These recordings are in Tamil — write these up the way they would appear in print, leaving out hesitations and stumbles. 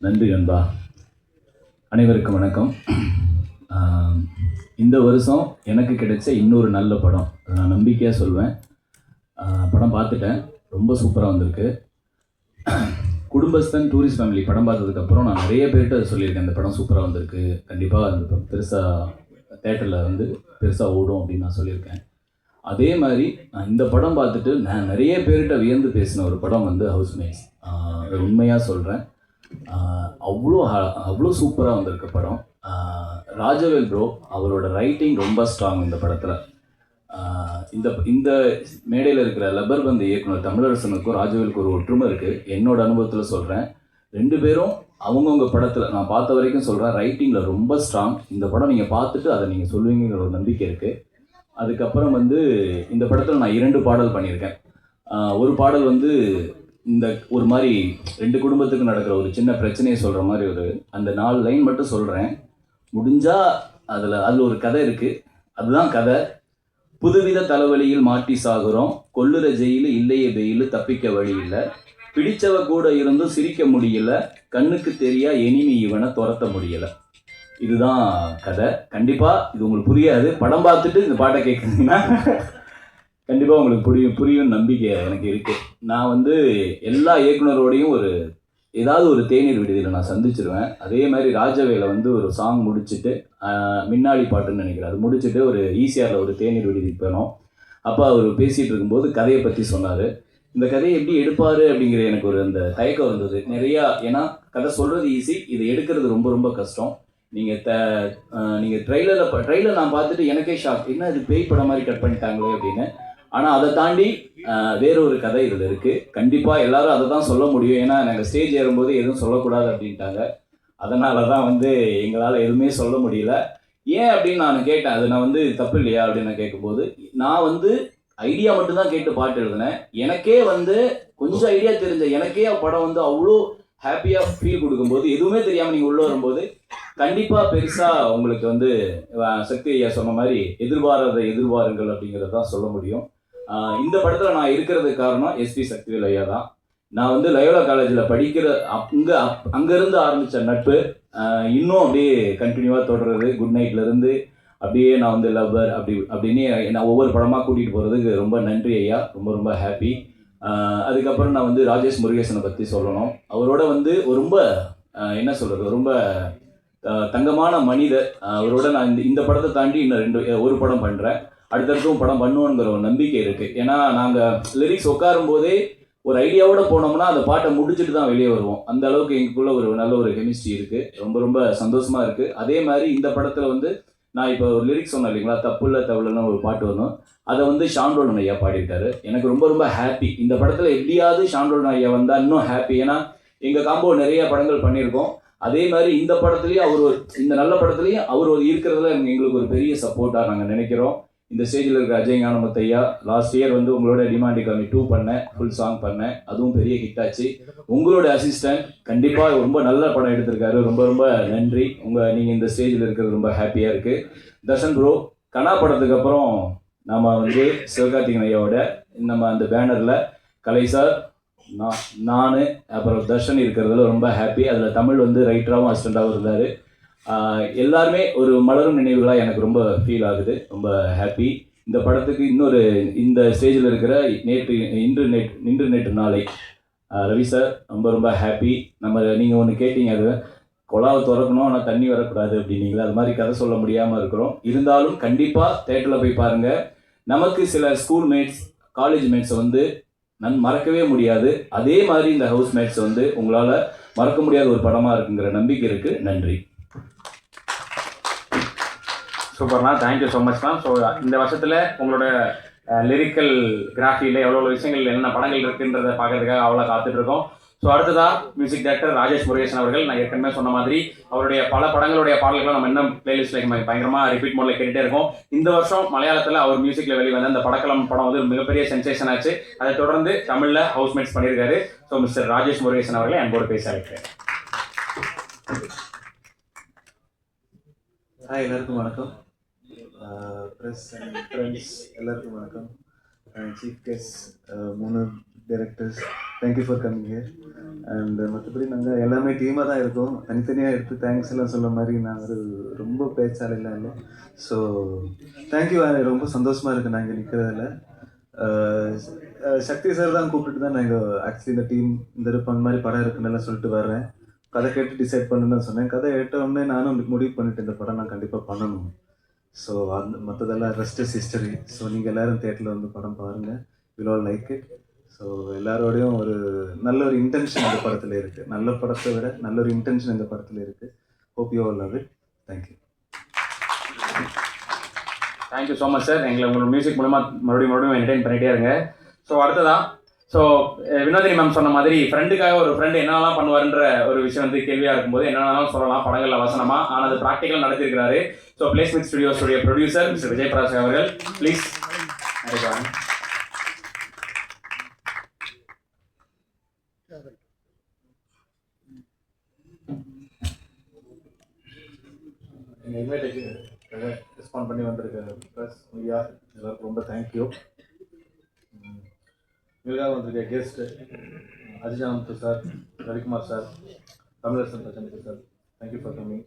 நன்றி நண்பா. அனைவருக்கும் வணக்கம். இந்த வருஷம் எனக்கு கிடைச்ச இன்னொரு நல்ல படம், நான் நம்பிக்கையாக சொல்வேன். படம் பார்த்துட்டேன், ரொம்ப சூப்பராக வந்திருக்கு. குடும்பஸ்தன் டூரிஸ்ட் ஃபேமிலி படம் பார்த்ததுக்கப்புறம் நான் நிறைய பேர்கிட்ட சொல்லியிருக்கேன், இந்த படம் சூப்பராக வந்திருக்கு, கண்டிப்பாக அந்த பெருசாக தேட்டரில் வந்து பெருசாக ஓடும் அப்படின்னு நான் சொல்லியிருக்கேன். அதே மாதிரி இந்த படம் பார்த்துட்டு நான் நிறைய பேர்கிட்ட வியந்து பேசின ஒரு படம் வந்து ஹவுஸ்மேட்ஸ். உண்மையாக சொல்கிறேன், அவ்வளோ சூப்பராக வந்திருக்கு படம். ராஜவேல் ப்ரோ அவரோட ரைட்டிங் ரொம்ப ஸ்ட்ராங் இந்த படத்தில். இந்த இந்த மேடையில் இருக்கிற லப்பர்பந்து இயக்குனர் தமிழரசனுக்கும் ராஜவேலுக்கும் ஒரு ஒற்றுமை இருக்குது. என்னோட அனுபவத்தில் சொல்கிறேன், ரெண்டு பேரும் அவங்கவுங்க படத்தில் நான் பார்த்த வரைக்கும் சொல்கிறேன், ரைட்டிங்கில் ரொம்ப ஸ்ட்ராங். இந்த படம் நீங்கள் பார்த்துட்டு அதை நீங்கள் சொல்லுவீங்கிற ஒரு நம்பிக்கை இருக்குது. அதுக்கப்புறம் வந்து இந்த படத்தில் நான் 2 பாடல் பண்ணியிருக்கேன். ஒரு பாடல் வந்து இந்த ஒரு மாதிரி 2 குடும்பத்துக்கு நடக்கிற ஒரு சின்ன பிரச்சனையை சொல்கிற மாதிரி அந்த 4 லைன் மட்டும் சொல்கிறேன். முடிஞ்சால் அதில் ஒரு கதை இருக்குது, அதுதான் கதை. புதுவித தலைவலியில் மாட்டி சாகுறோம், கொல்லுற ஜெயிலு இல்லையே வெயில், தப்பிக்க வழி இல்லை, பிடிச்சவ கூட இருந்தும் சிரிக்க முடியல, கண்ணுக்கு தெரியா எனிமி இவனை துரத்த முடியலை. இதுதான் கதை. கண்டிப்பாக இது உங்களுக்கு புரியாது, படம் பார்த்துட்டு இந்த பாட்டை கேட்குறீங்கன்னா கண்டிப்பாக உங்களுக்கு புரியும் நம்பிக்கை எனக்கு இருக்குது. நான் வந்து எல்லா இயக்குனரோடையும் ஏதாவது ஒரு தேநீர் விடுதியில் நான் சந்திச்சிருவேன். அதே மாதிரி ராஜவேலை வந்து ஒரு சாங் முடிச்சுட்டு, மின்னாடி பாட்டுன்னு நினைக்கிறேன், அது முடிச்சுட்டு ஒரு ஈசிஆரில் ஒரு தேநீர் விடுதிக்கு போனோம். அப்போ அவர் பேசிகிட்டு இருக்கும்போது கதையை பற்றி சொன்னார். இந்த கதையை எப்படி எடுப்பார் அப்படிங்கிற எனக்கு அந்த தயக்கம் இருந்தது நிறையா. ஏன்னா கதை சொல்கிறது ஈஸி, இதை எடுக்கிறது ரொம்ப ரொம்ப கஷ்டம். நீங்கள் ட்ரெய்லர் நான் பார்த்துட்டு எனக்கே ஷாக், என்ன இது பேய் படம் மாதிரி கட் பண்ணிட்டாங்களே அப்படின்னு. ஆனால் அதை தாண்டி வேற ஒரு கதை இதில் இருக்குது. கண்டிப்பாக எல்லாரும் அதை தான் சொல்ல முடியும், ஏன்னா நாங்கள் ஸ்டேஜ் ஏறும்போது எதுவும் சொல்லக்கூடாது அப்படின்ட்டாங்க. அதனால தான் வந்து எங்களால் எதுவுமே சொல்ல முடியல. ஏன் அப்படின்னு நான் கேட்டேன், அது நான் வந்து தப்பு இல்லையா அப்படின்னு நான் கேட்கும்போது, நான் வந்து ஐடியா மட்டும்தான் கேட்டு பாட்டு எழுதினேன். எனக்கே வந்து கொஞ்சம் ஐடியா தெரிஞ்ச எனக்கே படம் வந்து அவ்வளோ ஹாப்பியாக ஃபீல் கொடுக்கும்போது, எதுவுமே தெரியாமல் நீங்கள் உள்ளே வரும்போது கண்டிப்பாக பெருசாக உங்களுக்கு வந்து சக்தி ஐயா சொன்ன மாதிரி எதிர்பாராத எதிர்பாருங்கள் அப்படிங்கிறத தான் சொல்ல முடியும். இந்த படத்தில் நான் இருக்கிறதுக்கு காரணம் எஸ்பி சக்திவேல் ஐயா தான். நான் வந்து லயோலா காலேஜில் படிக்கிற அங்கேருந்து ஆரம்பித்த நட்பு இன்னும் அப்படியே கண்டினியூவாக தொடர்றது. குட் நைட்லேருந்து அப்படியே நான் வந்து லவ்வர் அப்படின்னு நான் ஒவ்வொரு படமாக கூட்டிகிட்டு போகிறதுக்கு ரொம்ப நன்றி ஐயா, ரொம்ப ரொம்ப ஹாப்பி. அதுக்கப்புறம் நான் வந்து ராஜேஷ் முருகேசனை பற்றி சொல்லணும். அவரோட வந்து ரொம்ப என்ன சொல்கிறது, ரொம்ப தங்கமான மனிதர். அவரோட நான் இந்த படத்தை தாண்டி இன்னும் ஒரு படம் பண்ணுறேன், அடுத்தடுத்தும் படம் பண்ணுவோங்கிற ஒரு நம்பிக்கை இருக்குது. ஏன்னா நாங்கள் லிரிக்ஸ் உட்காரும் போதே ஒரு ஐடியாவோட போனோம்னா அந்த பாட்டை முடிச்சுட்டு தான் வெளியே வருவோம். அந்த அளவுக்கு எங்களுக்குள்ள ஒரு நல்ல ஒரு கெமிஸ்ட்ரி இருக்குது. ரொம்ப ரொம்ப சந்தோஷமாக இருக்குது. அதே மாதிரி இந்த படத்தில் வந்து நான் இப்போ ஒரு லிரிக்ஸ் சொன்னேன் இல்லைங்களா, தப்புள்ள தவளுன்னு ஒரு பாட்டு வரும், அதை வந்து ஷாண்டோலன் ஐயா பாடியிருக்காரு. எனக்கு ரொம்ப ரொம்ப ஹாப்பி. இந்த படத்தில் எப்படியாவது ஷாண்டோலன் ஐயா வந்தால் இன்னும் ஹாப்பி. ஏன்னா எங்கள் காம்போ நிறைய படங்கள் பண்ணியிருக்கோம். அதே மாதிரி இந்த படத்துலேயும் இந்த நல்ல படத்துலேயும் அவர் இருக்கிறதுல எங்களுக்கு ஒரு பெரிய சப்போர்ட்டாக நாங்கள் நினைக்கிறோம். இந்த ஸ்டேஜில் இருக்கிற அஜய் ஞானமுத்து ஐயா, லாஸ்ட் இயர் வந்து உங்களோட டிமாண்டி காமி 2 பண்ணேன், ஃபுல் சாங் பண்ணேன், அதுவும் பெரிய ஹிட் ஆச்சு. உங்களோட அசிஸ்டன்ட் கண்டிப்பாக ரொம்ப நல்ல படம் எடுத்திருக்காரு, ரொம்ப ரொம்ப நன்றி. நீங்கள் இந்த ஸ்டேஜில் இருக்கிறது ரொம்ப ஹாப்பியாக இருக்குது. தர்ஷன் ப்ரோ, கனா படத்துக்கு அப்புறம் நம்ம வந்து சிவகார்த்திகன் ஐயாவோட நம்ம அந்த பேனரில் கலை சார், நான் அப்புறம் தர்ஷன் இருக்கிறதுல ரொம்ப ஹாப்பி. அதில் தமிழ் வந்து ரைட்டராகவும் அசிஸ்டண்ட்டாகவும் இருந்தார். எல்லாருமே ஒரு மலரும் நினைவுகளாக எனக்கு ரொம்ப ஃபீல் ஆகுது, ரொம்ப ஹாப்பி. இந்த படத்துக்கு இந்த ஸ்டேஜில் இருக்கிற இன்று நேற்று நாளை ரவி சார், ரொம்ப ரொம்ப ஹாப்பி. நீங்கள் ஒன்று கேட்டீங்க, அது குழாவை திறக்கணும் ஆனால் தண்ணி வரக்கூடாது அப்படின்னீங்களா, அது மாதிரி கதை சொல்ல முடியாமல் இருக்கிறோம். இருந்தாலும் கண்டிப்பாக தேட்டரில் போய் பாருங்கள். நமக்கு சில ஸ்கூல் மேட்ஸ், காலேஜ் மேட்ஸை வந்து மறக்கவே முடியாது. அதே மாதிரி இந்த ஹவுஸ் மேட்ஸ் வந்து உங்களால் மறக்க முடியாத ஒரு படமாக இருக்குங்கிற நம்பிக்கை இருக்குது. நன்றி. சூப்பர்ண்ணா, தேங்க்யூ ஸோ மச்ண்ணா. ஸோ இந்த வருஷத்தில் உங்களோட லிரிக்கல் கிராஃபியில் எவ்வளோ விஷயங்கள், என்னென்ன படங்கள் இருக்குன்றதை பார்க்கறதுக்காக அவ்வளோ காத்துட்ருக்கோம். ஸோ அடுத்ததாக மியூசிக் டைரக்டர் ராஜேஷ் முருகேசன் அவர்கள், நான் ஏற்கனவே சொன்ன மாதிரி அவருடைய பல படங்களுடைய பாடல்களை நம்ம இன்னும் பிளேலிஸ்ட்டில் பயங்கரமாக ரிப்பீட் மோடில் கேட்டுகிட்டே இருக்கோம். இந்த வருஷம் மலையாளத்தில் அவர் மியூசிக்கில் வெளிவந்த அந்த படக்கலம் படம் வந்து மிகப்பெரிய சென்சேஷன் ஆச்சு. அதை தொடர்ந்து தமிழில் ஹவுஸ்மேட்ஸ் பண்ணியிருக்காரு. ஸோ மிஸ்டர் ராஜேஷ் முருகேசன் அவர்களை அன்போடு பேச இருக்கிறேன். எல்லாருக்கும் வணக்கம். ப்ரெஸ் அண்ட் ஃப்ரெண்ட்ஸ் எல்லாருக்கும் வணக்கம். Chief guest 3 directors, thank you for coming here. And மற்றபடி நாங்கள் எல்லாமே டீமாக தான் இருக்கோம். தனித்தனியாக எடுத்து தேங்க்ஸ் எல்லாம் சொல்ல மாதிரி நான் ஒரு ரொம்ப பேச்சாளெல்லாம் இல்லை. ஸோ தேங்க்யூ, ரொம்ப சந்தோஷமாக இருக்குது நான் இங்கே நிற்கிறதில்ல. சக்தி சார் தான் கூப்பிட்டு தான் நான் இங்கே ஆக்சுவலி இந்த டீம் இந்த இருப்பாங்க மாதிரி படம் இருக்குன்னு சொல்லிட்டு வர்றேன். கதை கேட்டு டிசைட் பண்ணுன்னு சொன்னேன். கதை கேட்ட உடனே நானும் முடிவு பண்ணிட்டு இந்த படம் நான் கண்டிப்பாக பண்ணணும். ஸோ அந்த மற்றதெல்லாம் ரெஸ்ட் இஸ் ஹிஸ்டரி. ஸோ நீங்கள் எல்லோரும் தேட்டரில் வந்து படம் பாருங்கள், will all like it. So எல்லாரோடையும் ஒரு நல்ல ஒரு இன்டென்ஷன் இந்த படத்தில் இருக்குது. நல்ல படத்தை விட நல்ல ஒரு இன்டென்ஷன் இந்த படத்தில் இருக்குது. Hope you all love it. Thank you. Thank you so much sir. எங்களை உங்களோட மியூசிக் மூலமாக மறுபடியும் என்டர்டைன் பண்ணிகிட்டே இருங்க. ஸோ அடுத்ததான் வினோதினி மேம் சொன்ன மாதிரி ஃப்ரெண்டுக்காக ஒரு ஃப்ரெண்டு என்னெல்லாம் பண்ணுவாருன்ற ஒரு விஷயம் வந்து கேள்வியாக இருக்கும்போது என்னென்னாலும் சொல்லலாம் படங்களில் வசனமா, ஆனால் அது ப்ராக்டிக்கல் நடத்திருக்கிறாரு. ஸோ பிளேஸ்மெண்ட் ஸ்டுடியோஸுடைய ப்ரொடியூசர் மிஸ்டர் விஜய் பிரகாஷ் அவர்கள் ப்ளீஸ். எங்கள் இன்வைட்டேஷனுக்காக ரெஸ்பாண்ட் பண்ணி வந்திருக்க ப்ரெஸ் மீடியா எல்லாருக்கும் ரொம்ப தேங்க்யூ. இவருக்காக வந்திருக்க guest Ajijanand sir, Ravikumar sir, Tamilarasan பிரச்சனை sir, thank you for coming.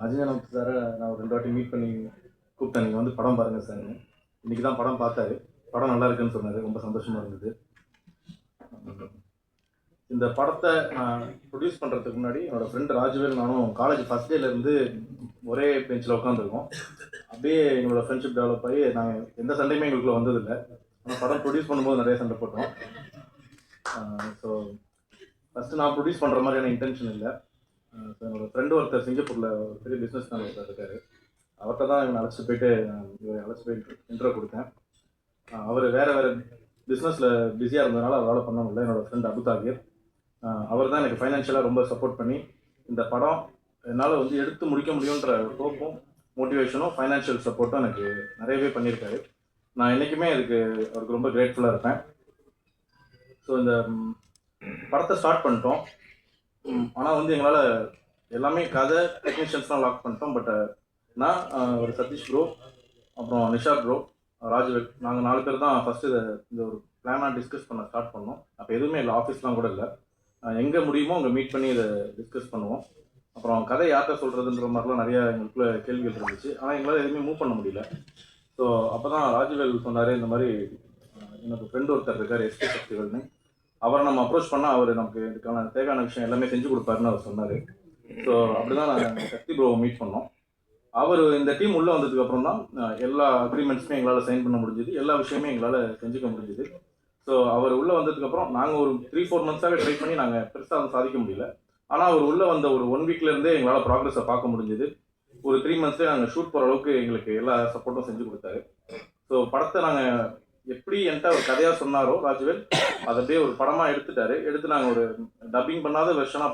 Ajijanand சாரை நான் ஒரு 2 வாட்டி மீட் பண்ணி கூப்பிட்டேன், நீங்கள் வந்து படம் பாருங்கள் சார். இன்றைக்கி தான் படம் பார்த்தாரு, படம் நல்லா இருக்குன்னு சொன்னார். ரொம்ப சந்தோஷமாக இருந்தது. இந்த படத்தை நான் ப்ரொடியூஸ் பண்ணுறதுக்கு முன்னாடி என்னோடய ஃப்ரெண்டு ராஜவேல் நானும் காலேஜ் ஃபஸ்ட் டேலேருந்து ஒரே பெஞ்சில் உட்காந்துருக்கோம். அப்படியே எங்களோட ஃப்ரெண்ட்ஷிப் டெவலப் ஆகி நாங்கள் எந்த சண்டையுமே எங்களுக்குள்ள வந்ததில்லை. ஆனால் படம் ப்ரொடியூஸ் பண்ணும்போது நிறைய சண்டை போட்டோம். ஸோ ஃபஸ்ட்டு நான் ப்ரொடியூஸ் பண்ணுற மாதிரியான இன்டென்ஷன் இல்லை. ஸோ என்னோடய ஃப்ரெண்டு ஒருத்தர் சிங்கப்பூரில் ஒரு பெரிய பிஸ்னஸ் மேன் ஒருத்தர் இருக்கார். அவர்கிட்ட தான் இவனை அழைச்சிட்டு போயிட்டு இன்ட்ரோ கொடுத்தேன். அவர் வேறு பிஸ்னஸில் பிஸியாக இருந்ததுனால அவரால் பண்ண முடியல. என்னோடய ஃப்ரெண்ட் அபுதாகிர், அவர் தான் எனக்கு ஃபைனான்ஷியலாக ரொம்ப சப்போர்ட் பண்ணி இந்த படம் என்னால் வந்து எடுத்து முடிக்க முடியுன்ற ஹோப்பும் மோட்டிவேஷனும் ஃபைனான்ஷியல் சப்போர்ட்டும் எனக்கு நிறையவே பண்ணியிருக்காரு. நான் என்றைக்குமே அதுக்கு அவருக்கு ரொம்ப கிரேட்ஃபுல்லாக இருப்பேன். ஸோ இந்த படத்தை ஸ்டார்ட் பண்ணிட்டோம். ஆனால் வந்து எங்களால் எல்லாமே கதை டெக்னீஷியன்ஸ்லாம் லாக் பண்ணிட்டோம். பட் நான் ஒரு சதீஷ் ப்ரோ, அப்புறம் நிஷாத் ப்ரோ, ராஜவேல், நாங்கள் 4 பேர் தான் ஃபஸ்ட்டு இந்த ஒரு பிளானாக டிஸ்கஸ் பண்ண ஸ்டார்ட் பண்ணோம். அப்போ எதுவுமே இல்லை, ஆஃபீஸ்லாம் கூட இல்லை. எங்கே முடியுமோ அங்கே மீட் பண்ணி இதை டிஸ்கஸ் பண்ணுவோம். அப்புறம் கதை யார்கிட்ட சொல்கிறதுன்ற மாதிரிலாம் நிறையா எங்களுக்குள்ள கேள்விகள் இருந்துச்சு. ஆனால் எங்களால் எதுவுமே மூவ் பண்ண முடியல. ஸோ அப்போ தான் ராஜவேல் சொன்னார், இந்த மாதிரி எனக்கு ஃப்ரெண்டு ஒருத்தர் இருக்கார் எஸ்கே சக்திகள்னு, அவரை நம்ம அப்ரோச் பண்ணால் அவர் நமக்கு இதுக்கான தேவையான விஷயம் எல்லாமே செஞ்சு கொடுப்பாருன்னு அவர் சொன்னார். ஸோ அப்படி தான் நாங்கள் சக்தி ப்ரோவை மீட் பண்ணோம். அவர் இந்த டீம் உள்ளே வந்ததுக்கப்புறம் தான் எல்லா அக்ரிமெண்ட்ஸுமே எங்களால் சைன் பண்ண முடிஞ்சுது, எல்லா விஷயமே எங்களால் செஞ்சுக்க முடிஞ்சுது. ஸோ அவர் உள்ளே வந்ததுக்கப்புறம் நாங்கள் ஒரு 3-4 மந்த்ஸாகவே ட்ரை பண்ணி நாங்கள் பெருசாக அதை சாதிக்க முடியல. ஆனால் அவர் உள்ளே வந்த ஒரு 1 வீக்லேருந்தே எங்களால் ப்ராக்ரஸை பார்க்க முடிஞ்சுது. ஒரு 3 மந்த்ஸ்லேயே நாங்கள் ஷூட் போகிற அளவுக்கு எங்களுக்கு எல்லா சப்போர்ட்டும் செஞ்சு கொடுத்தாரு. ஸோ படத்தை நாங்கள் எப்படி என்கிட்ட ஒரு கதையாக சொன்னாரோ ராஜவேல், அதை அப்படியே ஒரு படமாக எடுத்து நாங்கள் ஒரு டப்பிங் பண்ணாத வெர்ஷனாக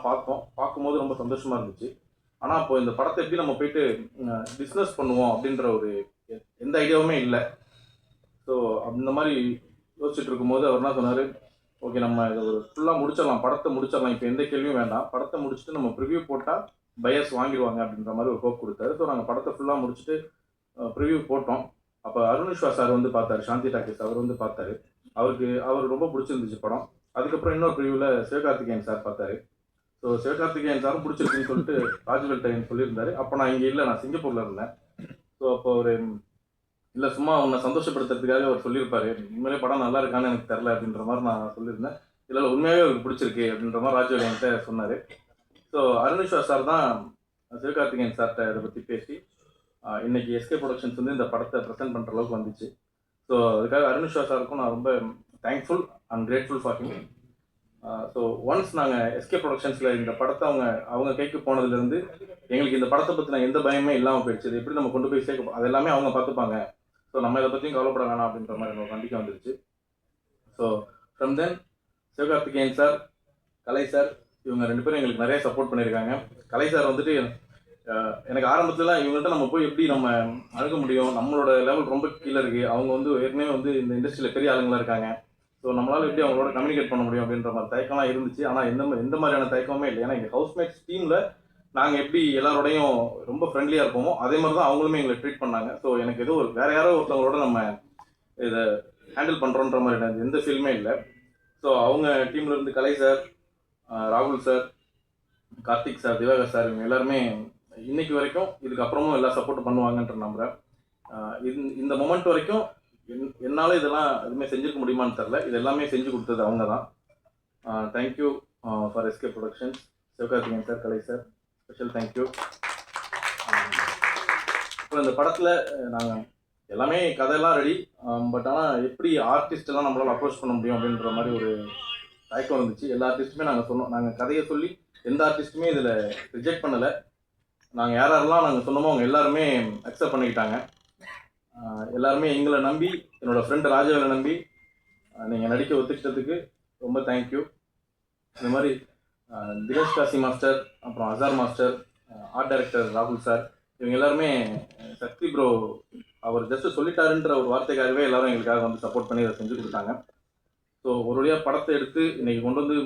பார்க்கும்போது ரொம்ப சந்தோஷமாக இருந்துச்சு. ஆனால் இப்போ இந்த படத்தை எப்படி நம்ம போயிட்டு பிஸ்னஸ் பண்ணுவோம் அப்படின்ற ஒரு எந்த ஐடியாவுமே இல்லை. ஸோ அந்த மாதிரி யோசிச்சுட்டு இருக்கும்போது அவர் என்ன சொன்னார், ஓகே நம்ம இதை ஒரு ஃபுல்லாக முடிச்சிடலாம், படத்தை முடிச்சிடலாம், இப்போ எந்த கேள்வியும் வேண்டாம், படத்தை முடிச்சுட்டு நம்ம ப்ரிவ்யூ போட்டால் பையர்ஸ் வாங்கிடுவாங்க அப்படின்ற மாதிரி ஒரு ஹோப் கொடுத்தாரு. ஸோ நாங்கள் படத்தை ஃபுல்லாக முடிச்சுட்டு ப்ரிவ்யூ போட்டோம். அப்போ அருணிஷ்வா சார் வந்து பார்த்தாரு, சாந்தி டாக்கீஸ் அவர் வந்து பார்த்தாரு. அவர் ரொம்ப பிடிச்சிருந்துச்சு படம். அதுக்கப்புறம் இன்னொரு ப்ரிவ்யூவில் சிவகார்த்திகேயன் சார் பார்த்தாரு. ஸோ சிவகார்த்திகேயன் சாரும் பிடிச்சிருக்குன்னு சொல்லிட்டு ராஜவேல் டைம் சொல்லியிருந்தாரு. அப்போ நான் இங்கே இல்லை, நான் சிங்கப்பூரில் இருந்தேன். ஸோ அப்போ ஒரு இல்லை சும்மா உன்னை சந்தோஷப்படுத்துறதுக்காக அவர் சொல்லியிருப்பாரு, உண்மையிலே படம் நல்லா இருக்கான்னு எனக்கு தெரில அப்படின்ற மாதிரி நான் சொல்லியிருந்தேன். இல்லை உண்மையாகவே அவருக்கு பிடிச்சிருக்கு அப்படின்ற மாதிரி ராஜவேல் என்கிட்ட சொன்னார். ஸோ அருணிஷ்வா சார் தான் சிவகார்த்திகேயன் சார்கிட்ட இதை பற்றி பேசி இன்னைக்கு எஸ்கே ப்ரொடக்ஷன்ஸ் வந்து இந்த படத்தை ப்ரெசென்ட் பண்ணுற அளவுக்கு வந்துச்சு. ஸோ அதுக்காக அருணிஷ்வா சாருக்கும் நான் ரொம்ப thankful and grateful for him. So once நாங்கள் எஸ்கே ப்ரொடக்ஷன்ஸில் இந்த படத்தை அவங்க கைக்கு போனதுலேருந்து எங்களுக்கு இந்த படத்தை பற்றின எந்த பயமே இல்லாமல் போயிடுச்சு. இது எப்படி நம்ம கொண்டு போய் சேர்க்க அது எல்லாமே அவங்க பார்த்துப்பாங்க, ஸோ நம்ம இதை பற்றியும் கவலைப்பட வேணாம் அப்படின்ற மாதிரி எனக்கு நம்பிக்கை வந்துருச்சு. So from then Sivakarthikeyan sir, Kalai sir, இவங்க 2 பேரும் எங்களுக்கு நிறைய சப்போர்ட் பண்ணியிருக்காங்க. கலை சார் வந்துட்டு எனக்கு ஆரம்பத்துலாம் இவங்கள்ட்ட நம்ம போய் எப்படி நம்ம அணுக முடியும், நம்மளோட லெவல் ரொம்ப கீழே இருக்குது, அவங்க வந்து ஏற்கனவே வந்து இந்த இண்டஸ்ட்ரியில் பெரிய ஆளுங்களாக இருக்காங்க, ஸோ நம்மளால் எப்படி அவங்களோட கம்யூனிகேட் பண்ண முடியும் அப்படின்ற மாதிரி தயக்கம்லாம் இருந்துச்சு. ஆனால் எந்த மாதிரியான தயக்கமே இல்லை. ஏன்னா எங்கள் ஹவுஸ்மேட்ஸ் டீமில் நாங்கள் எப்படி எல்லாரோடையும் ரொம்ப ஃப்ரெண்ட்லியாக இருப்போமோ அதே மாதிரி தான் அவங்களுமே எங்களை ட்ரீட் பண்ணாங்க. ஸோ எனக்கு ஏதோ வேறு யாரோ ஒருத்தவங்களோட நம்ம இதை ஹேண்டில் பண்ணுறோன்ற மாதிரி எனக்கு எந்த ஃபீல்மே இல்லை. ஸோ அவங்க டீமில் இருந்து கலை சார், ராகுல் sir, Karthik sir, Diwakar sir, இவங்க எல்லாருமே இன்னைக்கு வரைக்கும் இதுக்கப்புறமும் எல்லா சப்போர்ட்டும் பண்ணுவாங்கன்ற நம்புகிறேன். இந்த மொமெண்ட் வரைக்கும் என்னால் இதெல்லாம் எதுவுமே செஞ்சுருக்க முடியுமான்னு தெரில. இது எல்லாமே செஞ்சு கொடுத்தது அவங்க தான். Thank you for SK productions, Sivakarthikeyan sir, Kalai sir, special thank you. இப்போ இந்த படத்தில் நாங்கள் எல்லாமே கதையெல்லாம் ரெடி, பட் ஆனால் எப்படி ஆர்டிஸ்டெல்லாம் நம்மளால் அப்ரோச் பண்ண முடியும் அப்படின்ற மாதிரி ஒரு தயக்கம் இருந்துச்சு. எல்லா ஆர்டிஸ்ட்டுமே நாங்கள் சொன்னோம், நாங்கள் கதையை சொல்லி எந்த ஆர்டிஸ்ட்டுமே இதில் ரிஜெக்ட் பண்ணலை. நாங்கள் யாரெல்லாம் நாங்கள் சொன்னோமோ அவங்க எல்லாருமே அக்செப்ட் பண்ணிக்கிட்டாங்க. எல்லாருமே எங்களை நம்பி, என்னோடய ஃப்ரெண்டு ராஜாவை நம்பி நீங்கள் நடிக்க ஒத்துக்கிட்டதுக்கு ரொம்ப தேங்க்யூ. இந்த மாதிரி தினேஷ் காசி மாஸ்டர், அப்புறம் அசார் மாஸ்டர், ஆர்ட் டைரக்டர் ராகுல் சார், இவங்க எல்லாருமே சக்தி ப்ரோ அவர் ஜஸ்ட்டு சொல்லிட்டாருன்ற ஒரு வார்த்தைக்காகவே எல்லாரும் எங்களுக்காக வந்து சப்போர்ட் பண்ணி இதை செஞ்சு கொடுத்தாங்க. ஸோ ஒரு வழியாக படத்தை எடுத்து இன்றைக்கி கொண்டு வந்து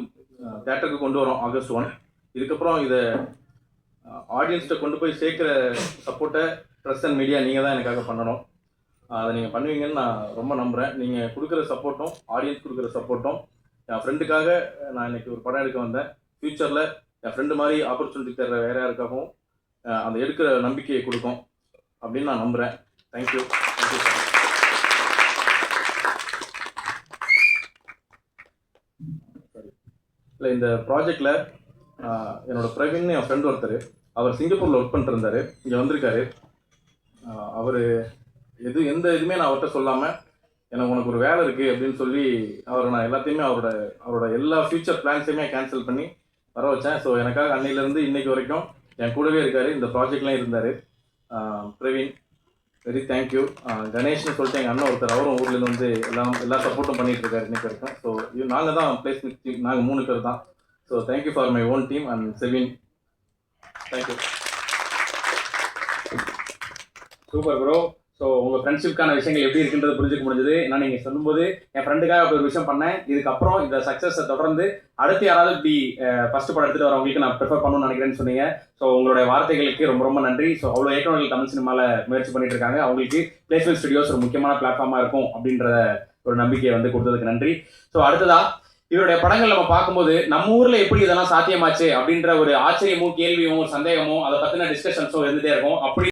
தேட்டருக்கு கொண்டு வரோம் August 1. இதுக்கப்புறம் இதை ஆடியன்ஸ்கிட்ட கொண்டு போய் சேர்க்குற சப்போர்ட்டை ப்ரெஸ் அண்ட் மீடியா நீங்கள் தான் எனக்காக பண்ணணும். அதை நீங்கள் பண்ணுவீங்கன்னு நான் ரொம்ப நம்புகிறேன். நீங்கள் கொடுக்குற சப்போர்ட்டும், ஆடியன்ஸ் கொடுக்குற சப்போர்ட்டும், என் ஃப்ரெண்டுக்காக நான் இன்றைக்கி ஒரு படம் எடுக்க வந்தேன். ஃப்யூச்சரில் என் ஃப்ரெண்டு மாதிரி ஆப்பர்ச்சுனிட்டி தர்ற வேற யாருக்காகவும் அந்த எடுக்கிற நம்பிக்கையை கொடுக்கும் அப்படின்னு நான் நம்புகிறேன். தேங்க்யூ. Thank you sir. இல்லை, இந்த ப்ராஜெக்டில் என்னோடய பிரவீன் என் ஃப்ரெண்ட் ஒருத்தர், அவர் சிங்கப்பூரில் ஒர்க் பண்ணிட்டு இருந்தார், இங்கே வந்திருக்காரு. அவர் எந்த இதுவுமே நான் அவர்கிட்ட சொல்லாமல் எனக்கு உனக்கு ஒரு வேலை இருக்குது அப்படின்னு சொல்லி அவரை நான் எல்லாத்தையுமே அவரோட எல்லா ஃப்யூச்சர் பிளான்ஸையுமே கேன்சல் பண்ணி வர வச்சேன். ஸோ எனக்காக அன்னையிலேருந்து இன்னைக்கு வரைக்கும் என் கூடவே இருக்கார், இந்த ப்ராஜெக்ட்லாம் இருந்தார். Praveen, very thank you. கணேஷ்னு சொல்லிட்டு எங்கள் அண்ணன் ஒருத்தர், அவரும் ஊர்லேருந்து வந்து எல்லா சப்போர்ட்டும் பண்ணிகிட்டு இருக்காரு இன்னைக்கு வரைக்கும். ஸோ நாங்கள் தான் பிளேஸ்மெண்ட் டீம், நாங்கள் 3 பேர் தான். So thank you for my own team and seven. Thank you. Super bro. So உங்கள் ஃப்ரெண்ட்ஷிப்கான விஷயங்கள் எப்படி இருக்குன்றது புரிஞ்சுக்க முடிஞ்சது. ஏன்னா நீங்கள் சொல்லும்போது என் ஃப்ரெண்டுக்காக அப்படி ஒரு விஷயம் பண்ணேன், இதுக்கப்புறம் இந்த சக்ஸஸை தொடர்ந்து அடுத்து யாராவது இப்படி ஃபஸ்ட்டு படம் எடுத்துகிட்டு வரவங்களுக்கு நான் ப்ரிஃபர் பண்ணணும்னு நினைக்கிறேன்னு சொன்னீங்க. ஸோ உங்களுடைய வார்த்தைகளுக்கு ரொம்ப ரொம்ப நன்றி. ஸோ அவ்வளோ இயக்குநர்கள் தமிழ் சினிமாவில் முயற்சி பண்ணிட்டு இருக்காங்க, அவங்களுக்கு பிளேஸ்மெண்ட் ஸ்டுடியோஸ் ஒரு முக்கியமான பிளாட்ஃபார்மாக இருக்கும் அப்படின்ற ஒரு நம்பிக்கையை வந்து கொடுத்ததுக்கு நன்றி. ஸோ அடுத்ததா இவருடைய படங்கள் நம்ம பார்க்கும்போது நம்ம ஊரில் எப்படி இதெல்லாம் சாத்தியமாச்சு அப்படின்ற ஒரு ஆச்சரியமும் கேள்வியும் சந்தேகமும் அதை பற்றின டிஸ்கஷன்ஸும் இருந்துகிட்டே இருக்கும். அப்படி